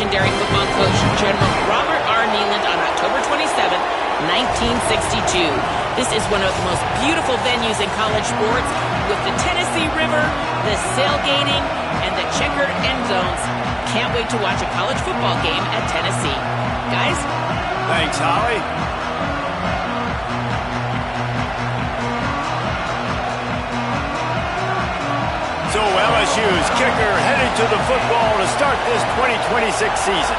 legendary football coach General Robert R. Nealand on October 27, 1962. This is one of the most beautiful venues in college sports, with the Tennessee River, the sailgating, and the checkered end zones. Can't wait to watch a college football game at Tennessee. Guys? Thanks, Holly. So LSU's kicker headed to the football to start this 2026 season.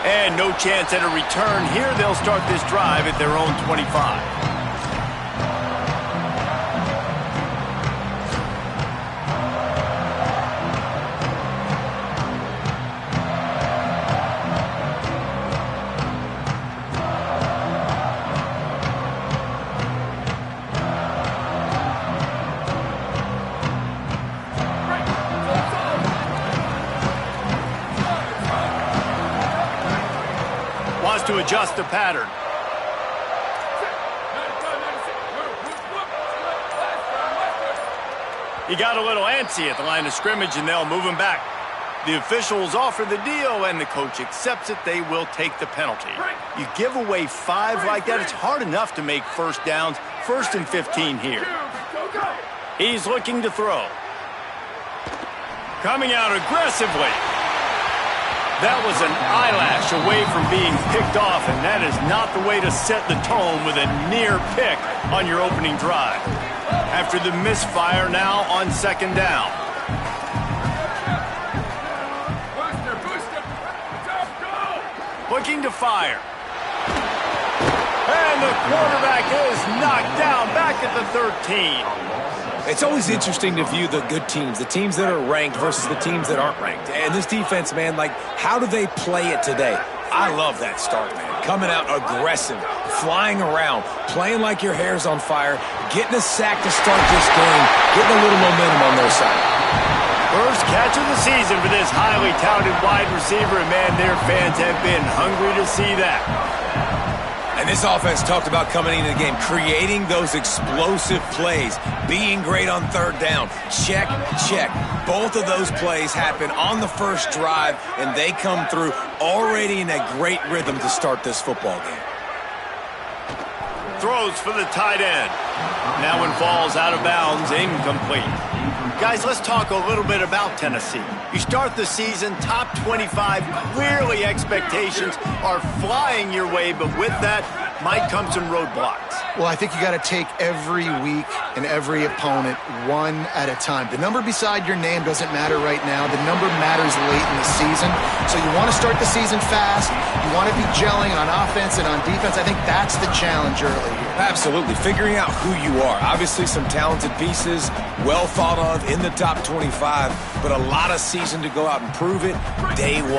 And no chance at a return here. They'll start this drive at their own 25. To adjust the pattern. He got a little antsy at the line of scrimmage, and they'll move him back. The officials offer the deal, and the coach accepts it. They will take the penalty. You give away 5 like that, it's hard enough to make first downs. 1st and 15 here. He's looking to throw. Coming out aggressively. That was an eyelash away from being picked off, and that is not the way to set the tone with a near pick on your opening drive. After the misfire, now on 2nd down. Looking to fire. And the quarterback is knocked down back at the 13. It's always interesting to view the good teams, the teams that are ranked versus the teams that aren't ranked. And this defense, man, like, how do they play it today? I love that start, man. Coming out aggressive, flying around, playing like your hair's on fire, getting a sack to start this game, getting a little momentum on their side. First catch of the season for this highly touted wide receiver, and man, their fans have been hungry to see that. And this offense talked about coming into the game, creating those explosive plays, being great on 3rd down. Check, check. Both of those plays happen on the first drive, and they come through already in a great rhythm to start this football game. Throws for the tight end. That one falls out of bounds, incomplete. Guys, let's talk a little bit about Tennessee. You start the season top 25. Clearly expectations are flying your way, but with that might come some roadblocks. Well, I think you got to take every week and every opponent one at a time. The number beside your name doesn't matter right now. The number matters late in the season. So you want to start the season fast. You want to be gelling on offense and on defense. I think that's the challenge early here. Absolutely. Figuring out who you are. Obviously some talented pieces, well thought of in the top 25, but a lot of season to go out and prove it. Day 1,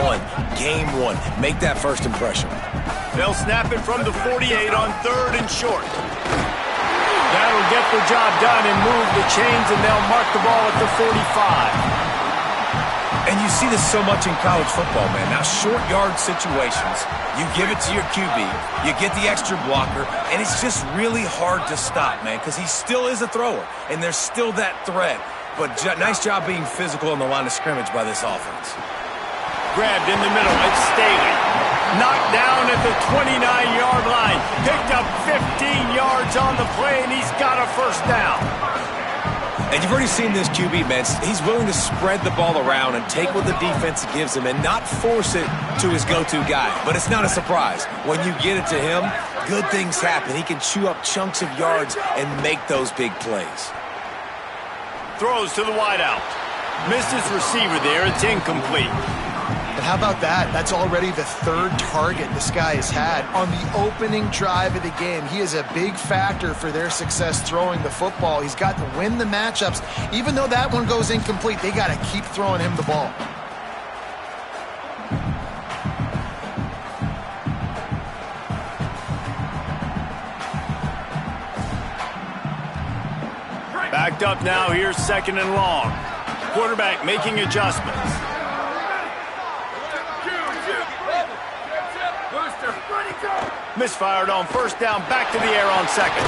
game 1. Make that first impression. They'll snap it from the 48 on 3rd and short. That'll get the job done and move the chains, and they'll mark the ball at the 45. And you see this so much in college football, man. Now, short yard situations, you give it to your QB, you get the extra blocker, and it's just really hard to stop, man, because he still is a thrower, and there's still that threat. But nice job being physical on the line of scrimmage by this offense. Grabbed in the middle, it's Staley. Knocked down at the 29-yard line. Picked up 15 yards on the play, and he's got a first down. And you've already seen this QB, man. He's willing to spread the ball around and take what the defense gives him and not force it to his go-to guy. But it's not a surprise. When you get it to him, good things happen. He can chew up chunks of yards and make those big plays. Throws to the wideout. Missed his receiver there. It's incomplete. But how about that? That's already the 3rd target this guy has had on the opening drive of the game. He is a big factor for their success throwing the football. He's got to win the matchups. Even though that one goes incomplete, they got to keep throwing him the ball. Backed up now, here's 2nd and long. Quarterback making adjustments. Misfired on 1st down, back to the air on 2nd.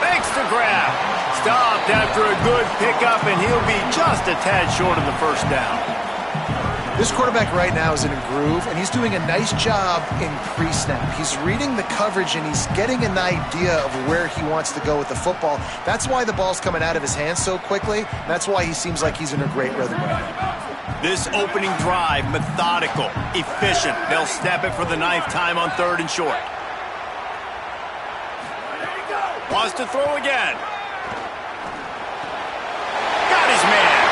Makes the grab. Stopped after a good pickup, and he'll be just a tad short of the first down. This quarterback right now is in a groove, and he's doing a nice job in pre-snap. He's reading the coverage, and he's getting an idea of where he wants to go with the football. That's why the ball's coming out of his hands so quickly. That's why he seems like he's in a great rhythm right now. This opening drive, methodical, efficient. They'll snap it for the 9th time on 3rd and short. Wants to throw again. Got his man.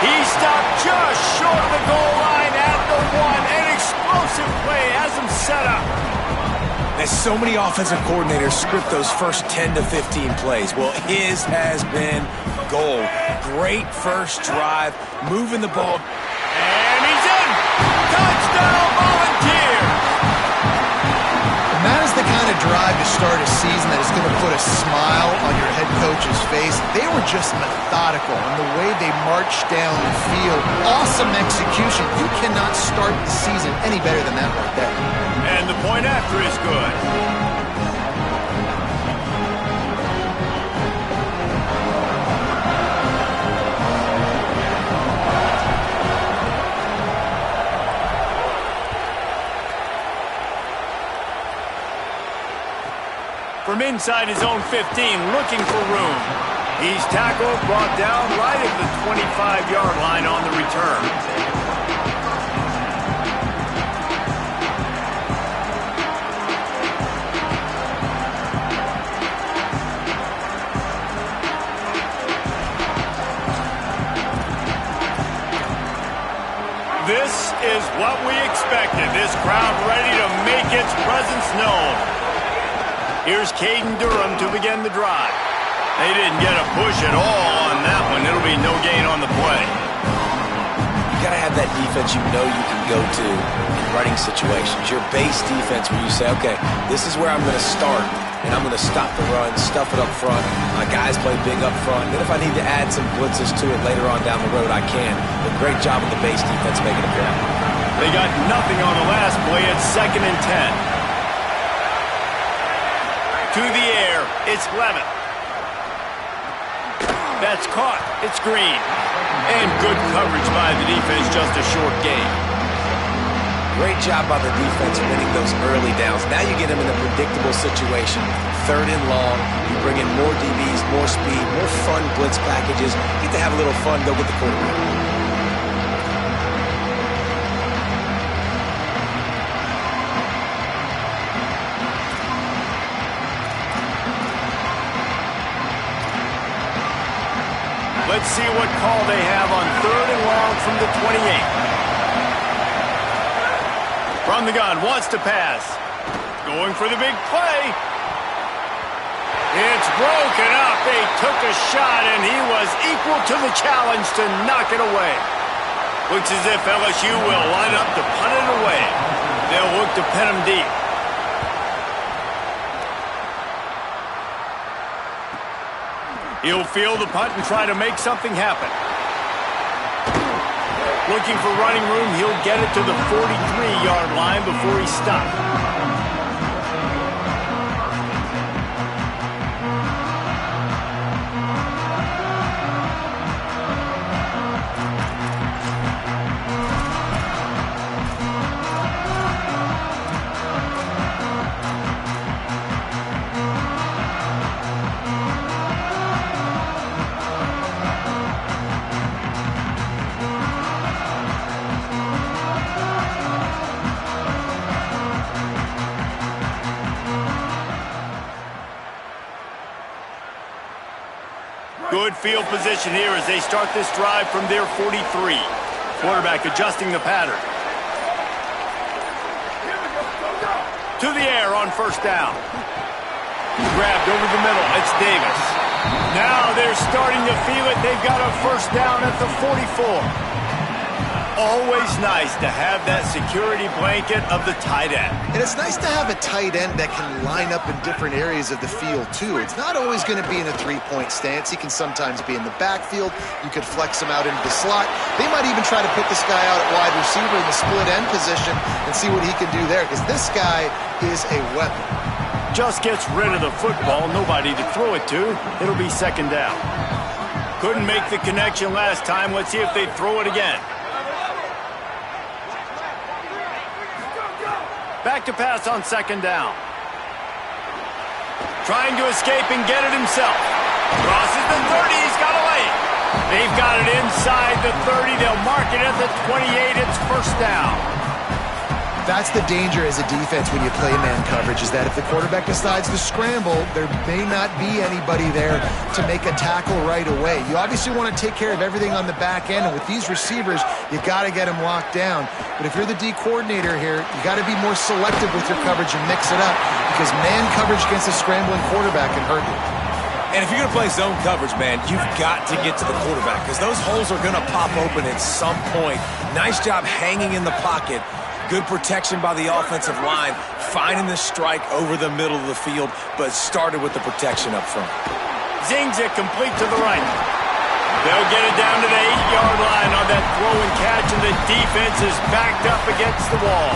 He stopped just short of the goal line at the 1. An explosive play has him set up. There's so many offensive coordinators script those first 10 to 15 plays. Well, his has been gold. Great first drive, moving the ball. And he's in. Touchdown, Volunteers. And that is the kind of drive to start a season that is going to put a smile on your head coach's face. They were just methodical in the way they marched down the field. Awesome execution. You cannot start the season any better than that right there. And the point after is good. From inside his own 15, looking for room. He's tackled, brought down right at the 25-yard line on the return. This is what we expected. This crowd ready to make its presence known. Here's Caden Durham to begin the drive. They didn't get a push at all on that one. It'll be no gain on the play. You got to have that defense you know you can go to in running situations. Your base defense where you say, okay, this is where I'm going to start, and I'm going to stop the run, stuff it up front. My guys play big up front. Then if I need to add some blitzes to it later on down the road, I can. But great job with the base defense making a play. They got nothing on the last play. It's 2nd and 10. To the air, it's Levin. That's caught. It's Green. And good coverage by the defense, just a short gain. Great job by the defense winning those early downs. Now you get them in a predictable situation. 3rd and long, you bring in more DBs, more speed, more fun blitz packages. You get to have a little fun, go get the quarterback. Let's see what call they have on 3rd and long from the 28. From the gun, wants to pass. Going for the big play. It's broken up. They took a shot, and he was equal to the challenge to knock it away. Looks as if LSU will line up to punt it away. They'll look to pin him deep. He'll field the punt and try to make something happen. Looking for running room, he'll get it to the 43-yard line before he's stopped. Good field position here as they start this drive from their 43. Quarterback adjusting the pattern. To the air on 1st down. Grabbed over the middle. It's Davis. Now they're starting to feel it. They've got a 1st down at the 44. Always nice to have that security blanket of the tight end. And it's nice to have a tight end that can line up in different areas of the field, too. It's not always going to be in a three-point stance. He can sometimes be in the backfield. You could flex him out into the slot. They might even try to put this guy out at wide receiver in the split end position and see what he can do there, because this guy is a weapon. just gets rid of the football, nobody to throw it to. It'll be second down. Couldn't make the connection last time. Let's see if they throw it again. Back to pass on second down. Trying to escape and get it himself. Crosses the 30. He's got away. They've got it inside the 30. They'll mark it at the 28. It's first down. That's the danger as a defense when you play man coverage, is that if the quarterback decides to scramble, there may not be anybody there to make a tackle right away. You obviously want to take care of everything on the back end, and with these receivers, you got to get them locked down. But if you're the D coordinator here, you got to be more selective with your coverage and mix it up, because man coverage against a scrambling quarterback can hurt you. And if you're going to play zone coverage, man, you've got to get to the quarterback, because those holes are going to pop open at some point. Nice job hanging in the pocket. Good protection by the offensive line, finding the strike over the middle of the field, but started with the protection up front. Zings it complete to the right. They'll get it down to the 8-yard line on that throw and catch, and the defense is backed up against the wall.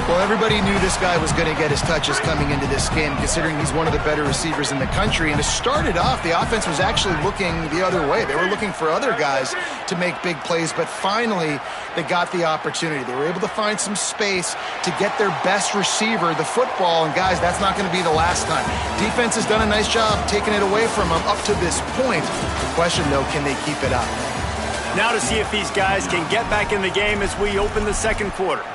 Well, everybody knew this guy was going to get his touches coming into this game, considering he's one of the better receivers in the country. And to start it off, the offense was actually looking the other way. They were looking for other guys to make big plays, but finally they got the opportunity. They were able to find some space to get their best receiver the football, and guys, that's not going to be the last time. Defense has done a nice job taking it away from them up to this point. The question, though, can they keep it up? Now to see if these guys can get back in the game as we open the second quarter.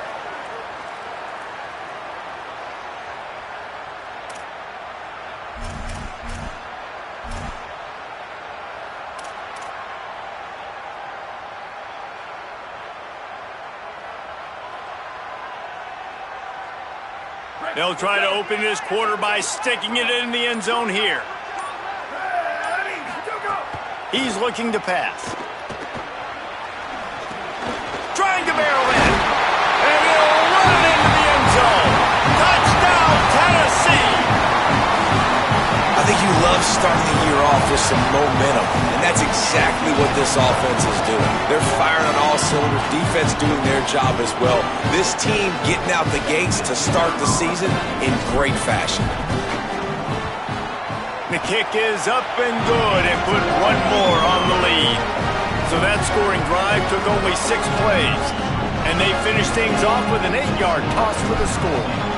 They'll try to open this quarter by sticking it in the end zone here. He's looking to pass. Trying to barrel in. And he'll run it into the end zone. Touchdown, Tennessee! I think you love starting the year off with some momentum, and that's exactly what this offense is doing. They're firing on all cylinders, defense doing their job as well. This team getting out the gates to start the season in great fashion. The kick is up and good and put one more on the lead. So that scoring drive took only 6 plays, and they finished things off with an 8-yard toss for the score.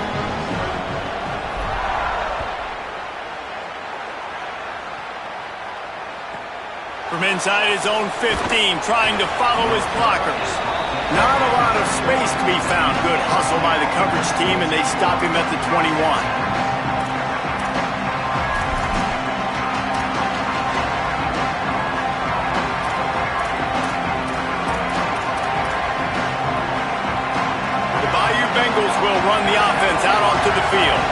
From inside his own 15, trying to follow his blockers. Not a lot of space to be found. Good hustle by the coverage team, and they stop him at the 21. The Bayou Bengals will run the offense out onto the field.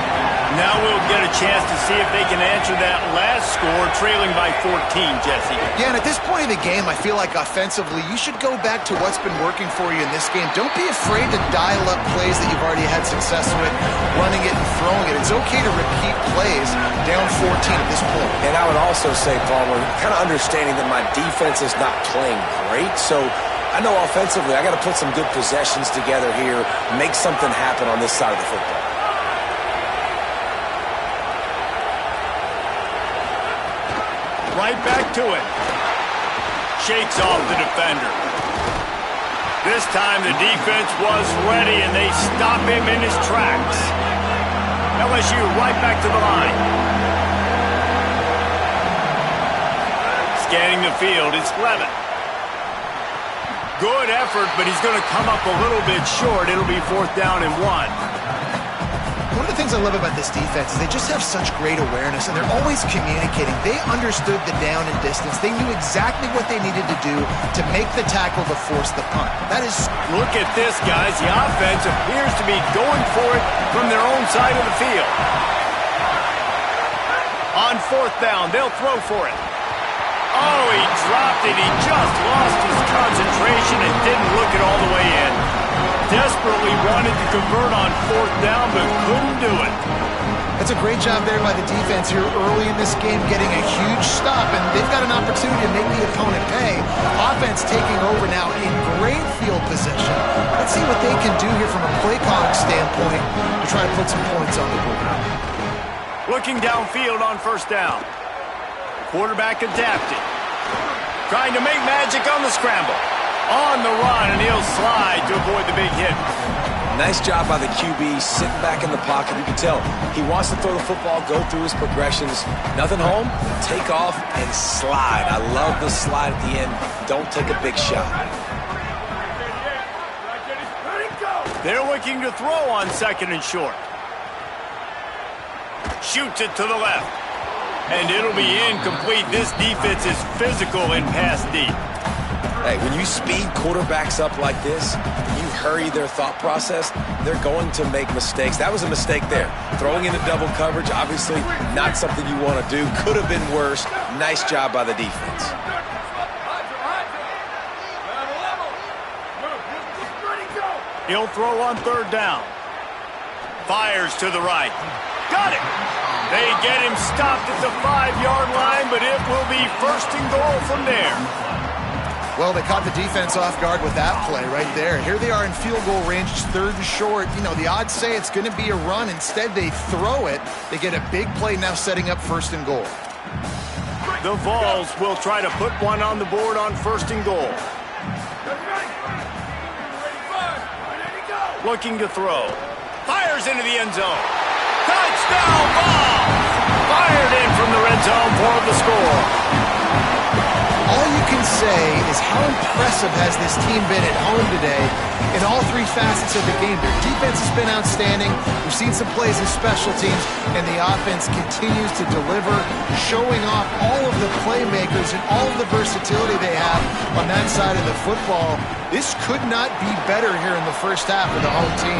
Now we'll get a chance to see if they can answer that last score, trailing by 14, Jesse. Yeah, and at this point in the game, I feel like offensively, you should go back to what's been working for you in this game. Don't be afraid to dial up plays that you've already had success with, running it and throwing it. It's okay to repeat plays down 14 at this point. And I would also say, Palmer, kind of understanding that my defense is not playing great, so I know offensively I got to put some good possessions together here, make something happen on this side of the football. Right back to it. Shakes off the defender. This time the defense was ready, and they stop him in his tracks. LSU right back to the line. Scanning the field, it's Levin. Good effort, but he's going to come up a little bit short. It'll be 4th down and 1. One of the things I love about this defense is they just have such great awareness, and they're always communicating. They understood the down and distance. They knew exactly what they needed to do to make the tackle to force the punt. That is... Look at this, guys. The offense appears to be going for it from their own side of the field. On 4th down, they'll throw for it. Oh, he dropped it. He just lost his concentration and didn't look it all the way in. Desperately wanted to convert on 4th down, but couldn't do it. That's a great job there by the defense here early in this game, getting a huge stop, and they've got an opportunity to make the opponent pay. Offense taking over now in great field position. Let's see what they can do here from a play calling standpoint to try to put some points on the board. Looking downfield on first down. Quarterback adapted. Trying to make magic on the scramble. On the run, and he'll slide to avoid the big hit. Nice job by the QB, sitting back in the pocket. You can tell he wants to throw the football, go through his progressions. Nothing home, take off, and slide. I love the slide at the end. Don't take a big shot. They're looking to throw on second and short. Shoots it to the left. And it'll be incomplete. This defense is physical in pass deep. Hey, when you speed quarterbacks up like this, you hurry their thought process, they're going to make mistakes. That was a mistake there. Throwing into double coverage, obviously not something you want to do. Could have been worse. Nice job by the defense. He'll throw on third down. Fires to the right. Got it. They get him stopped at the 5-yard line, but it will be first and goal from there. Well, they caught the defense off guard with that play right there. Here they are in field goal range, third and short. You know, the odds say it's going to be a run. Instead, they throw it. They get a big play now setting up first and goal. The Vols will try to put one on the board on first and goal. Looking to throw. Fires into the end zone. Touchdown ball! Fired in from the red zone for the score. All you can say is how impressive has this team been at home today in all three facets of the game. Their defense has been outstanding. We've seen some plays in special teams, and the offense continues to deliver, showing off all of the playmakers and all of the versatility they have on that side of the football. This could not be better here in the first half of the home team.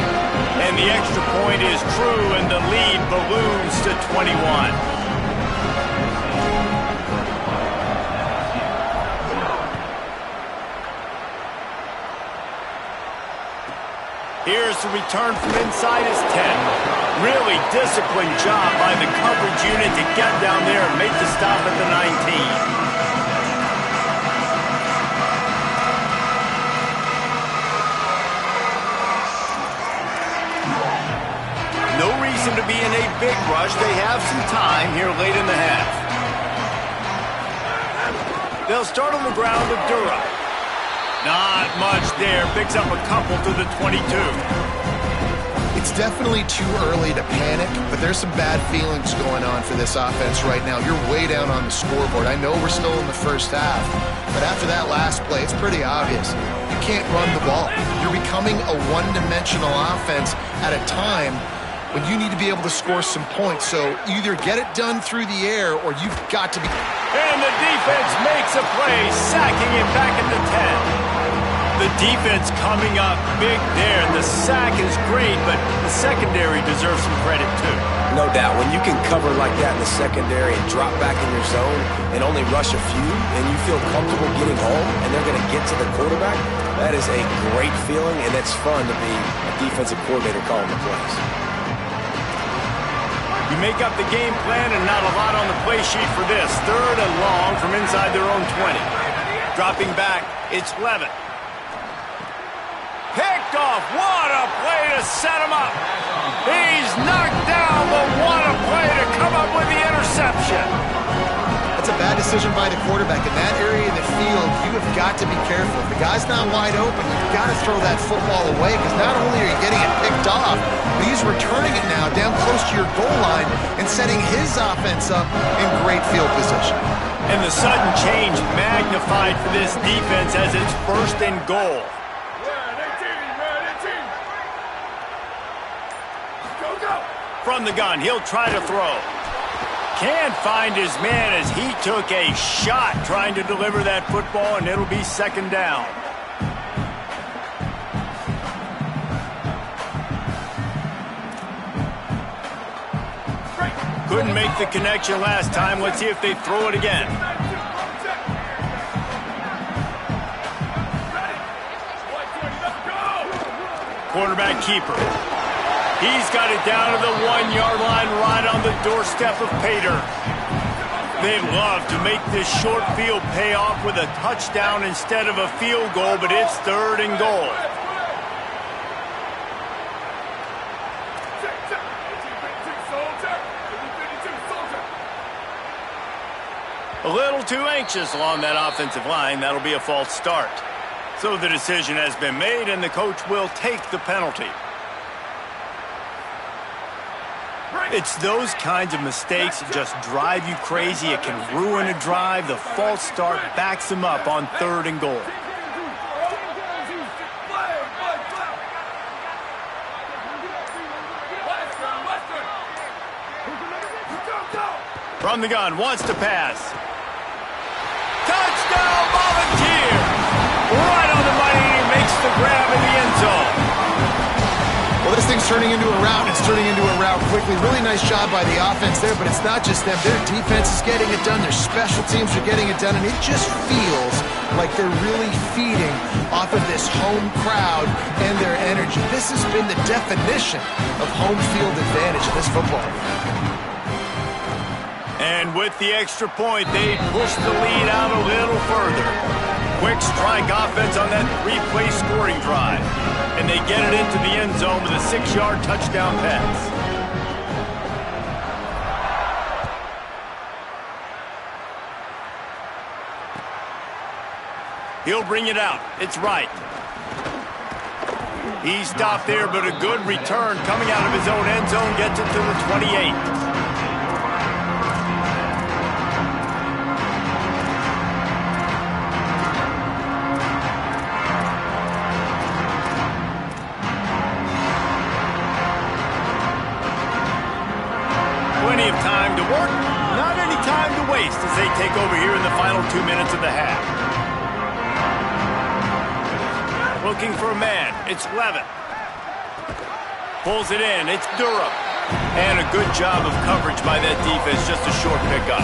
And the extra point is true, and the lead balloons to 21. Here's the return from inside his 10. Really disciplined job by the coverage unit to get down there and make the stop at the 19. No reason to be in a big rush. They have some time here late in the half. They'll start on the ground with Dura. Not much there. Picks up a couple to the 22. It's definitely too early to panic, but there's some bad feelings going on for this offense right now. You're way down on the scoreboard. I know we're still in the first half, but after that last play, it's pretty obvious. You can't run the ball. You're becoming a one-dimensional offense at a time when you need to be able to score some points. So either get it done through the air or you've got to be... And the defense makes a play, sacking him back at the 10. The defense coming up big there. The sack is great, but the secondary deserves some credit too. No doubt. When you can cover like that in the secondary and drop back in your zone and only rush a few, and you feel comfortable getting home and they're going to get to the quarterback, that is a great feeling, and it's fun to be a defensive coordinator calling the plays. You make up the game plan and not a lot on the play sheet for this. Third and long from inside their own 20. Dropping back, it's Levin. Picked off. What a play to set him up. He's knocked down, but what a play to come up with the interception. That's a bad decision by the quarterback. In that area of the field, you have got to be careful. If the guy's not wide open, you've got to throw that football away, because not only are you getting it picked off, but he's returning it now down close to your goal line and setting his offense up in great field position. And the sudden change magnified for this defense as it's first and goal. From the gun, he'll try to throw. Can't find his man as he took a shot trying to deliver that football, and it'll be second down. Couldn't make the connection last time. Let's see if they throw it again. Quarterback keeper. He's got it down to the 1-yard line right on the doorstep of Pater. They'd love to make this short field pay off with a touchdown instead of a field goal, but it's third and goal. A little too anxious along that offensive line. That'll be a false start. So the decision has been made, and the coach will take the penalty. It's those kinds of mistakes that just drive you crazy. It can ruin a drive. The false start backs them up on 3rd and goal. From the gun, wants to pass. Touchdown, Volunteer! Right on the money, he makes the grab in the end zone. Well, this thing's turning into a rout. It's turning into a rout quickly. Really nice job by the offense there, but it's not just them. Their defense is getting it done. Their special teams are getting it done, and it just feels like they're really feeding off of this home crowd and their energy. This has been the definition of home field advantage in this football game. And with the extra point, they push the lead out a little further. Quick strike offense on that 3-play scoring drive. And they get it into the end zone with a 6-yard touchdown pass. He'll bring it out. It's right. He stopped there, but a good return coming out of his own end zone gets it to the 28. Plenty of time to work, not any time to waste as they take over here in the final 2 minutes of the half. Looking for a man, it's Levin. Pulls it in, it's Durham. And a good job of coverage by that defense, just a short pickup.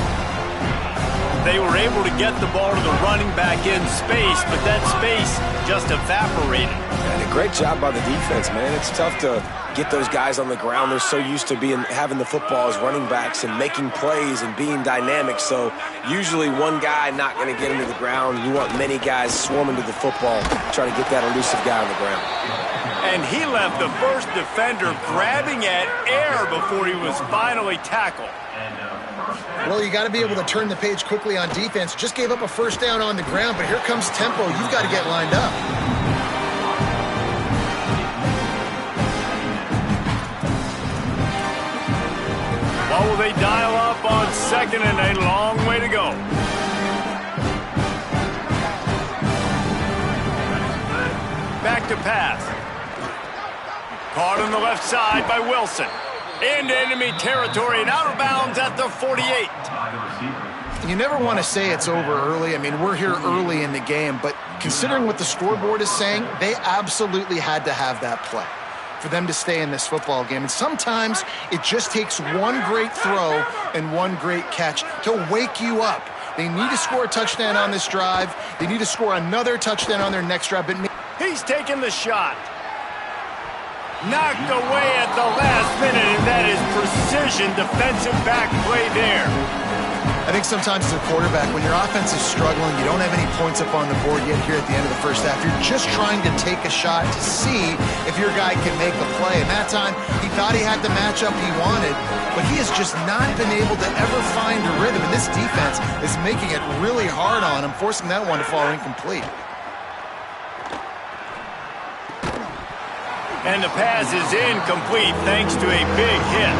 They were able to get the ball to the running back in space, but that space just evaporated. And a great job by the defense, man. It's tough to get those guys on the ground. They're so used to having the football as running backs and making plays and being dynamic. So usually one guy not going to get into the ground. You want many guys swarming to the football, try to get that elusive guy on the ground. And he left the first defender grabbing at air before he was finally tackled. Well, you got to be able to turn the page quickly on defense. Just gave up a first down on the ground, but here comes tempo. You've got to get lined up. What will they dial up on 2nd and a long way to go? Back to pass. Caught on the left side by Wilson. Into enemy territory and out of bounds at the 48. You never want to say it's over early. I mean, we're here early in the game, but considering what the scoreboard is saying, they absolutely had to have that play for them to stay in this football game. And sometimes it just takes one great throw and one great catch to wake you up. They need to score a touchdown on this drive. They need to score another touchdown on their next drive. But he's taking the shot. Knocked away at the last minute, and that is precision defensive back play there. I think sometimes as a quarterback, when your offense is struggling, you don't have any points up on the board yet here at the end of the first half. You're just trying to take a shot to see if your guy can make a play. And that time, he thought he had the matchup he wanted, but he has just not been able to ever find a rhythm. And this defense is making it really hard on him, forcing that one to fall incomplete. And the pass is incomplete thanks to a big hit.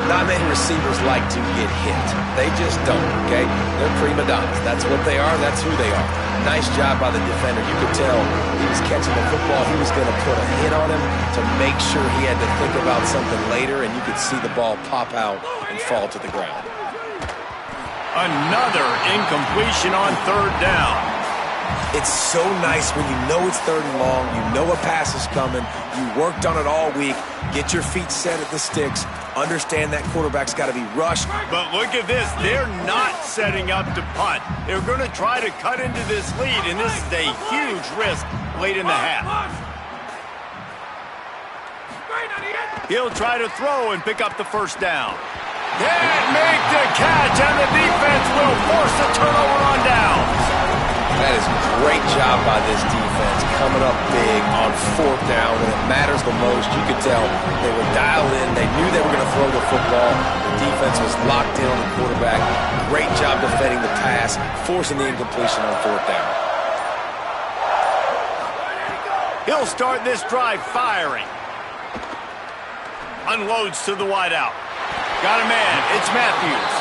Not many receivers like to get hit. They just don't, okay? They're prima donnas. That's what they are. That's who they are. Nice job by the defender. You could tell he was catching the football. He was going to put a hit on him to make sure he had to think about something later, and you could see the ball pop out and fall to the ground. Another incompletion on 3rd down. It's so nice when you know it's 3rd and long, you know a pass is coming, you worked on it all week, get your feet set at the sticks, understand that quarterback's got to be rushed. But look at this, they're not setting up to punt. They're going to try to cut into this lead, and this is a huge risk late in the half. He'll try to throw and pick up the first down. Can't make the catch, and the defense will force a turnover on downs. That is a great job by this defense. coming up big on 4th down when it matters the most. You could tell they were dialed in. They knew they were going to throw the football. The defense was locked in on the quarterback. Great job defending the pass, forcing the incompletion on 4th down. He'll start this drive firing. Unloads to the wideout. Got a man. It's Matthews.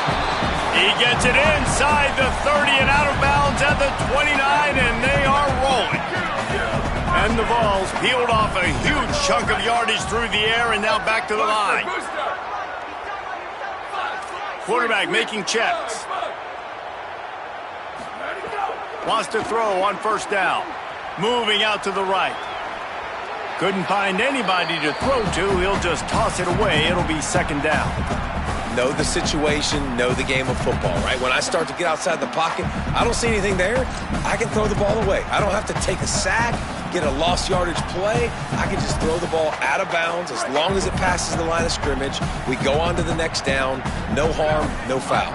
He gets it inside the 30 and out of bounds at the 29, and they are rolling. And the ball's peeled off a huge chunk of yardage through the air and now back to the line. Quarterback making checks. Wants to throw on 1st down. Moving out to the right. Couldn't find anybody to throw to. He'll just toss it away. It'll be 2nd down. Know the situation, know the game of football, right? When I start to get outside the pocket, I don't see anything there, I can throw the ball away. I don't have to take a sack, get a lost yardage play. I can just throw the ball out of bounds as long as it passes the line of scrimmage. We go on to the next down. No harm, no foul.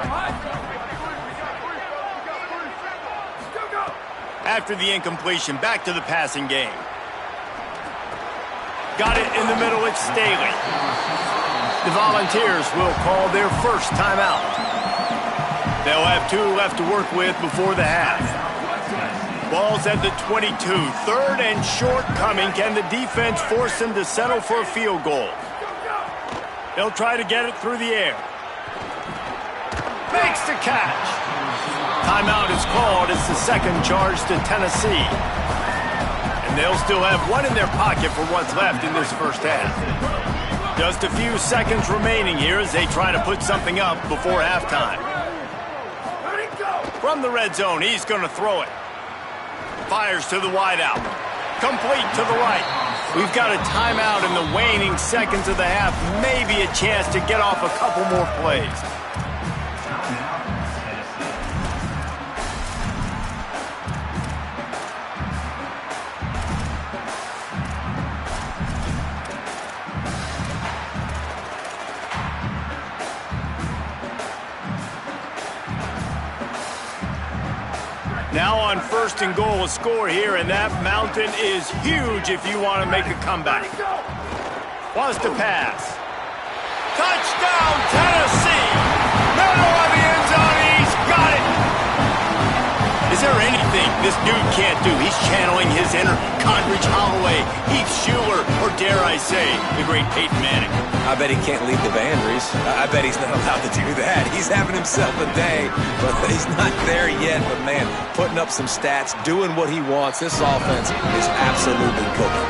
After the incompletion, back to the passing game. Got it in the middle. It's Staley. The Volunteers will call their first timeout. They'll have 2 left to work with before the half. Ball's at the 22. 3rd and short coming. Can the defense force them to settle for a field goal? They'll try to get it through the air. Makes the catch. Timeout is called. It's the 2nd charge to Tennessee. And they'll still have 1 in their pocket for what's left in this first half. Just a few seconds remaining here as they try to put something up before halftime. From the red zone, he's going to throw it. Fires to the wideout. Complete to the right. We've got a timeout in the waning seconds of the half. Maybe a chance to get off a couple more plays. Now on 1st and goal, a score here, and that mountain is huge if you want to make a comeback. Wants to pass. Touchdown, Tennessee! Middle of the end zone, he's got it! Is there anything this dude can't do? He's channeling his inner Condridge Holloway, Heath Schuler, or dare I say, the great Peyton Manning. I bet he can't leave the band, Reese. I bet he's not allowed to do that. He's having himself a day, but he's not there yet. But, man, putting up some stats, doing what he wants. This offense is absolutely cooking.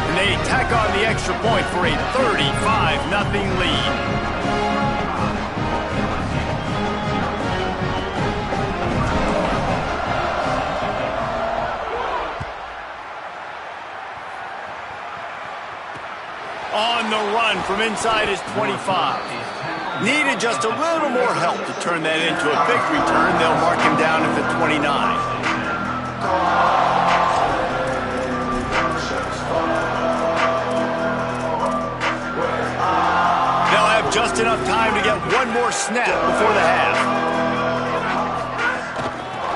And they tack on the extra point for a 35-0 lead. On the run from inside his 25. Needed just a little more help to turn that into a big return. They'll mark him down at the 29. They'll have just enough time to get one more snap before the half.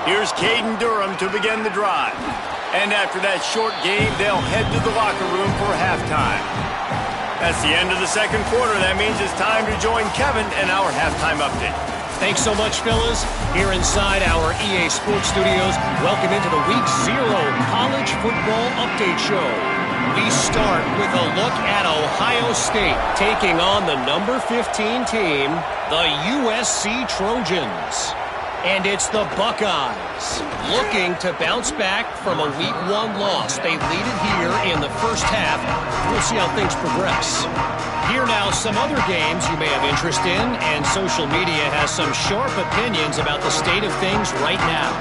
Here's Caden Durham to begin the drive. And after that short game, they'll head to the locker room for halftime. That's the end of the 2nd quarter. That means it's time to join Kevin and our halftime update. Thanks so much, fellas. Here inside our EA Sports Studios, welcome into the Week 0 College Football Update Show. We start with a look at Ohio State taking on the number 15 team, the USC Trojans. And it's the Buckeyes looking to bounce back from a Week 1 loss. They lead it here in the first half. We'll see how things progress. Here now some other games you may have interest in, and social media has some sharp opinions about the state of things right now.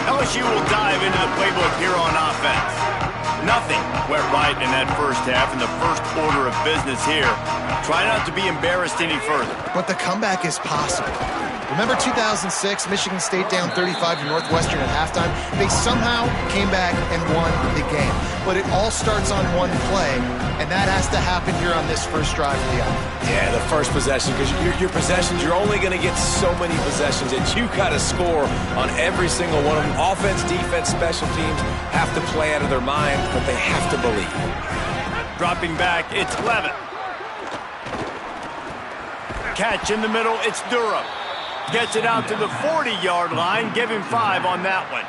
LSU will dive into the playbook here on offense. Nothing went right in that first half in the first order of business here. Try not to be embarrassed any further. But the comeback is possible. Remember 2006, Michigan State down 35 to Northwestern at halftime? They somehow came back and won the game. But it all starts on one play, and that has to happen here on this first drive of the offense. Yeah, the first possession, because your possessions, you're only going to get so many possessions that you got to score on every single one of them. Offense, defense, special teams have to play out of their mind, but they have to believe. Dropping back, it's Levin. Catch in the middle, it's Durham. Gets it out to the 40-yard line. Give him 5 on that one.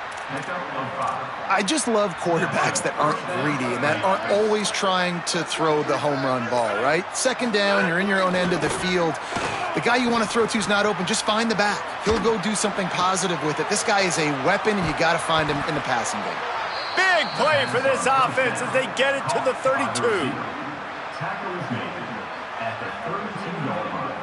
I just love quarterbacks that aren't greedy and that aren't always trying to throw the home run ball, right? Second down, you're in your own end of the field. The guy you want to throw to is not open. Just find the back. He'll go do something positive with it. This guy is a weapon, and you got to find him in the passing game. Big play for this offense as they get it to the 32. Tackle is made at the 32-yard line.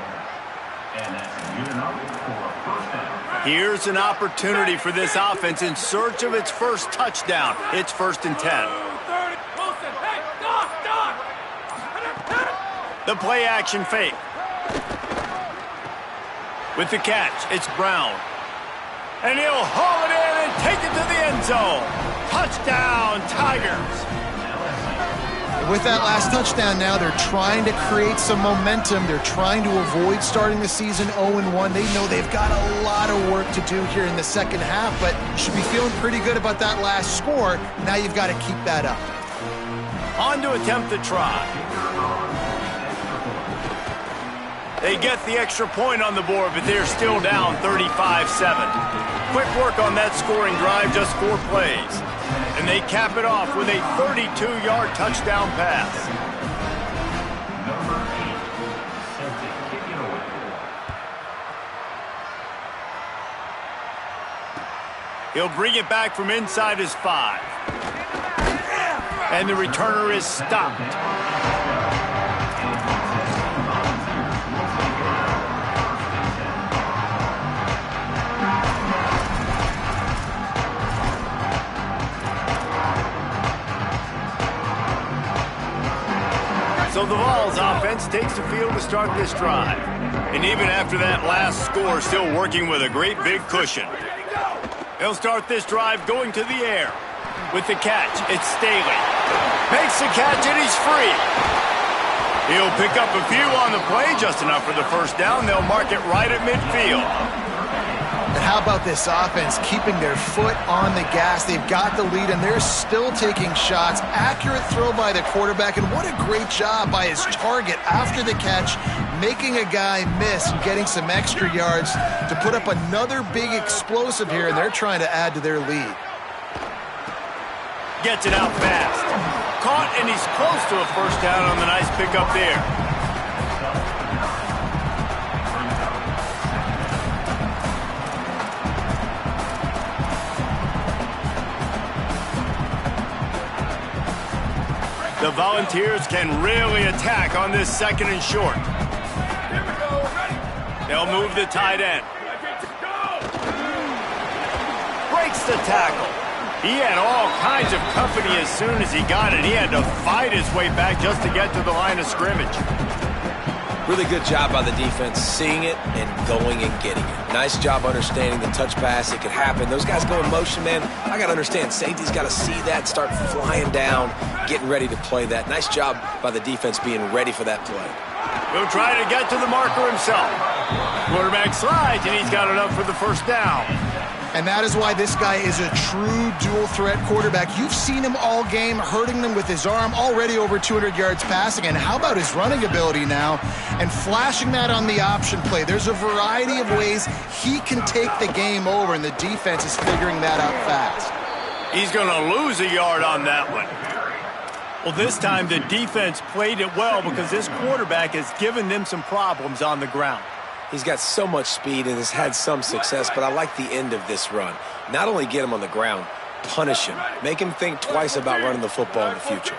And that's good enough for a first down. Here's an opportunity for this offense in search of its first touchdown. It's 1st and 10. The play action fake. With the catch, it's Brown. And he'll haul it in and take it to the end zone. Touchdown, Tigers. With that last touchdown now, they're trying to create some momentum. They're trying to avoid starting the season 0-1. They know they've got a lot of work to do here in the second half, but you should be feeling pretty good about that last score. Now you've got to keep that up. On to attempt the try. They get the extra point on the board, but they're still down 35-7. Quick work on that scoring drive, just 4 plays. And they cap it off with a 32-yard touchdown pass. Number 8, set to kick it away. He'll bring it back from inside his 5. And the returner is stopped. So the Vols offense takes the field to start this drive. And even after that last score, still working with a great big cushion. They'll start this drive going to the air. With the catch, it's Staley. Makes the catch and he's free. He'll pick up a few on the play, just enough for the first down. They'll mark it right at midfield. And how about this offense keeping their foot on the gas? They've got the lead, and they're still taking shots. Accurate throw by the quarterback, and what a great job by his target after the catch, making a guy miss and getting some extra yards to put up another big explosive here, and they're trying to add to their lead. Gets it out fast. Caught, and he's close to a first down on the nice pickup there. The Volunteers can really attack on this 2nd and short. They'll move the tight end. Breaks the tackle. He had all kinds of company as soon as he got it. He had to fight his way back just to get to the line of scrimmage. Really good job by the defense, seeing it and going and getting it. Nice job understanding the touch pass. It could happen. Those guys go in motion, man. I got to understand, safety's got to see that, start flying down, getting ready to play that. Nice job by the defense being ready for that play. He'll try to get to the marker himself. Quarterback slides, and he's got enough for the first down. And that is why this guy is a true dual-threat quarterback. You've seen him all game, hurting them with his arm, already over 200 yards passing. And how about his running ability now and flashing that on the option play? There's a variety of ways he can take the game over, and the defense is figuring that out fast. He's going to lose a yard on that one. Well, this time the defense played it well because this quarterback has given them some problems on the ground. He's got so much speed and has had some success, but I like the end of this run. Not only get him on the ground, punish him. Make him think twice about running the football in the future.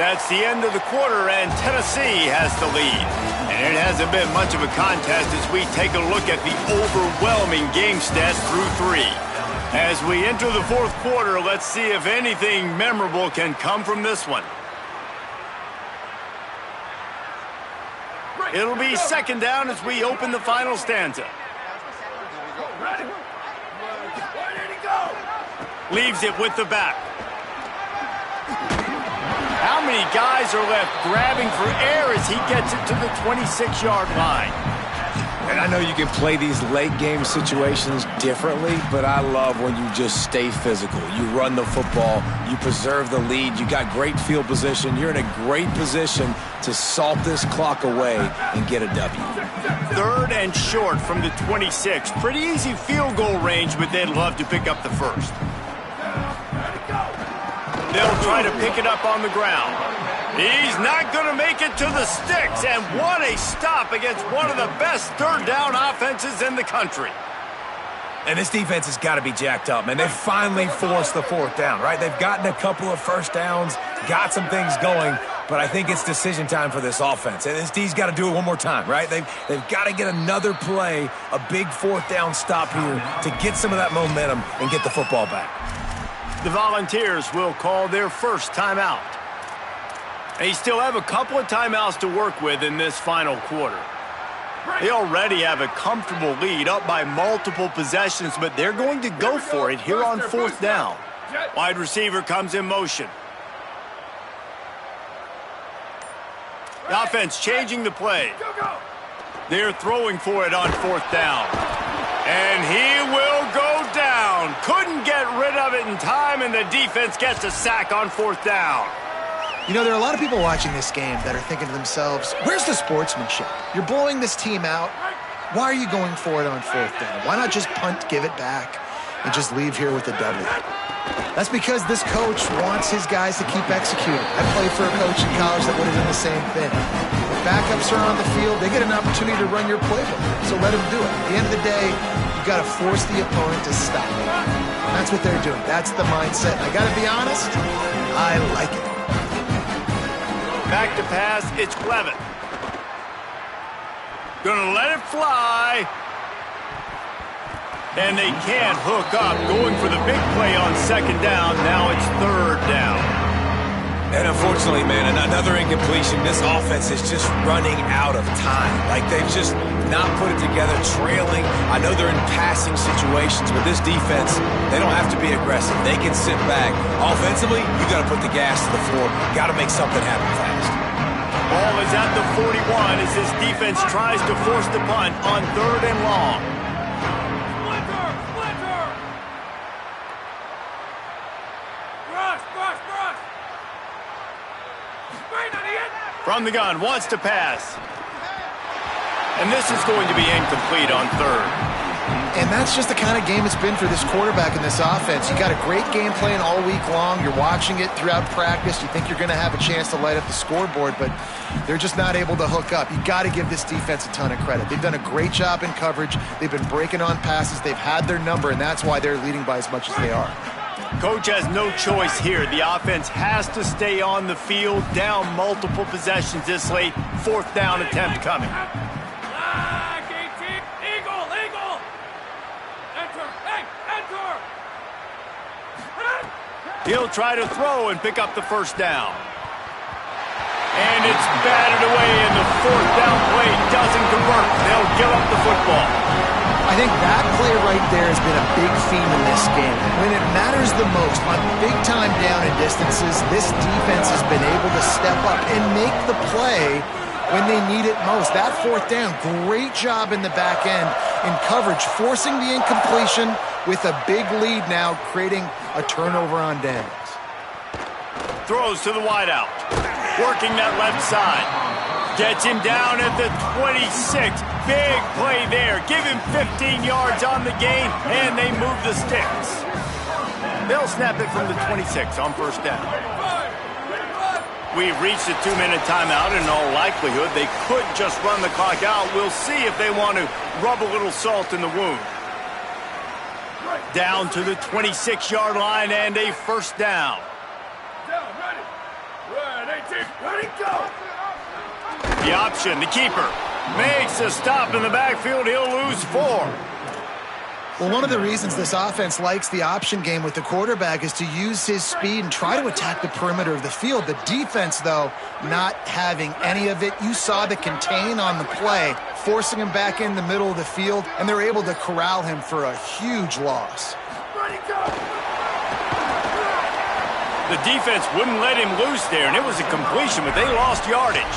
That's the end of the quarter, and Tennessee has the lead. And it hasn't been much of a contest as we take a look at the overwhelming game stats through 3. As we enter the 4th quarter, let's see if anything memorable can come from this one. It'll be second down as we open the final stanza. Leaves it with the back. How many guys are left grabbing for air as he gets it to the 26-yard line? And I know you can play these late game situations differently, but I love when you just stay physical. You run the football, you preserve the lead, you got great field position, you're in a great position to salt this clock away and get a W. 3rd and short from the 26. Pretty easy field goal range, but they'd love to pick up the first. They'll try to pick it up on the ground. He's not going to make it to the sticks, and what a stop against one of the best third down offenses in the country. And this defense has got to be jacked up, man. They've finally forced the 4th down, right? They've gotten a couple of first downs, got some things going, but I think it's decision time for this offense. And this D's got to do it one more time, right? They've got to get another play, a big 4th down stop here to get some of that momentum and get the football back. The Volunteers will call their first timeout. They still have a couple of timeouts to work with in this final quarter. They already have a comfortable lead up by multiple possessions, but they're going to go for it here on 4th down. Wide receiver comes in motion. The offense changing the play. They're throwing for it on 4th down. And he will go down. Couldn't get rid of it in time, and the defense gets a sack on 4th down. You know, there are a lot of people watching this game that are thinking to themselves, where's the sportsmanship? You're blowing this team out. Why are you going for it on 4th down? Why not just punt, give it back, and just leave here with a W? That's because this coach wants his guys to keep executing. I played for a coach in college that would have done the same thing. If backups are on the field, they get an opportunity to run your playbook, so let them do it. At the end of the day, you got to force the opponent to stop. That's what they're doing. That's the mindset. I got to be honest, I like it. Back to pass, it's Clevin. Gonna let it fly. And they can't hook up. Going for the big play on 2nd down. Now it's 3rd down. And unfortunately, man, another incompletion. This offense is just running out of time. Like, they've just not put it together, trailing. I know they're in passing situations, but this defense, they don't have to be aggressive. They can sit back. Offensively, you got to put the gas to the floor. Got to make something happen fast. Ball is at the 41 as this defense tries to force the punt on 3rd and long. From the gun, wants to pass. And this is going to be incomplete on 3rd. And that's just the kind of game it's been for this quarterback in this offense. You got a great game plan all week long. You're watching it throughout practice. You think you're going to have a chance to light up the scoreboard, but they're just not able to hook up. You got to give this defense a ton of credit. They've done a great job in coverage. They've been breaking on passes. They've had their number, and that's why they're leading by as much as they are. Coach has no choice here. The offense has to stay on the field, down multiple possessions this late. 4th down attempt coming. He'll try to throw and pick up the 1st down. And it's batted away, and the 4th down play doesn't convert. They'll give up the football. I think that play right there has been a big theme in this game. When it matters the most, on big-time down and distances, this defense has been able to step up and make the play when they need it most. That 4th down, great job in the back end in coverage, forcing the incompletion with a big lead now, creating a turnover on downs. Throws to the wideout, working that left side. Gets him down at the 26. Big play there. Give him 15 yards on the game, and they move the sticks. They'll snap it from the 26 on 1st down. We've reached a 2-minute timeout. In all likelihood, they could just run the clock out. We'll see if they want to rub a little salt in the wound. Down to the 26-yard line and a 1st down. Ready, go! The option, the keeper, makes a stop in the backfield. He'll lose 4. Well, one of the reasons this offense likes the option game with the quarterback is to use his speed and try to attack the perimeter of the field. The defense, though, not having any of it. You saw the contain on the play, forcing him back in the middle of the field, and they're able to corral him for a huge loss. The defense wouldn't let him loose there, and it was a completion, but they lost yardage.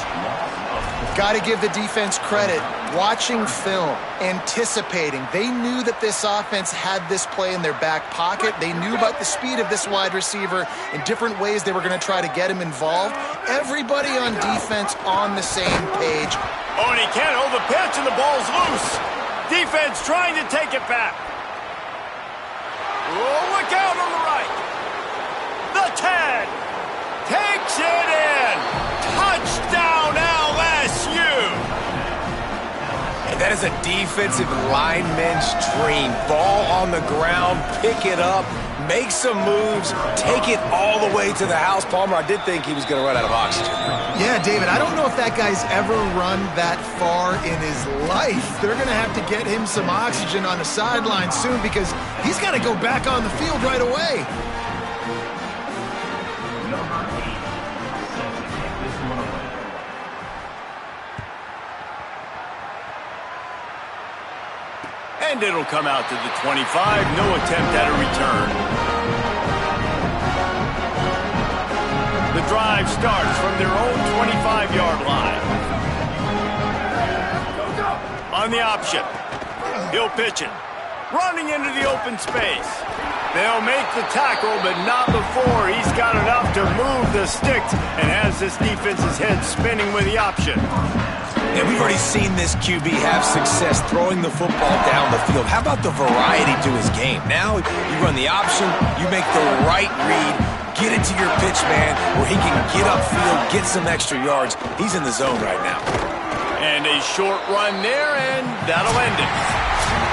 Got to give the defense credit. Watching film, anticipating. They knew that this offense had this play in their back pocket. They knew about the speed of this wide receiver and different ways they were going to try to get him involved. Everybody on defense on the same page. Oh, and he can't hold the pitch, and the ball's loose. Defense trying to take it back. Oh, look out on the right. The 10 takes it in. Touchdown, LSU. And that is a defensive lineman's dream. Ball on the ground, pick it up, make some moves, take it all the way to the house. Palmer, I did think he was going to run out of oxygen. Yeah, David, I don't know if that guy's ever run that far in his life. They're going to have to get him some oxygen on the sideline soon because he's got to go back on the field right away. And it'll come out to the 25. No attempt at a return. The drive starts from their own 25-yard line. On the option. He'll pitch it. Running into the open space. They'll make the tackle, but not before he's got enough to move the sticks and has this defense's head spinning with the option. And we've already seen this QB have success throwing the football down the field. How about the variety to his game? Now you run the option, you make the right read, get it to your pitch man where he can get upfield, get some extra yards. He's in the zone right now. And a short run there, and that'll end it.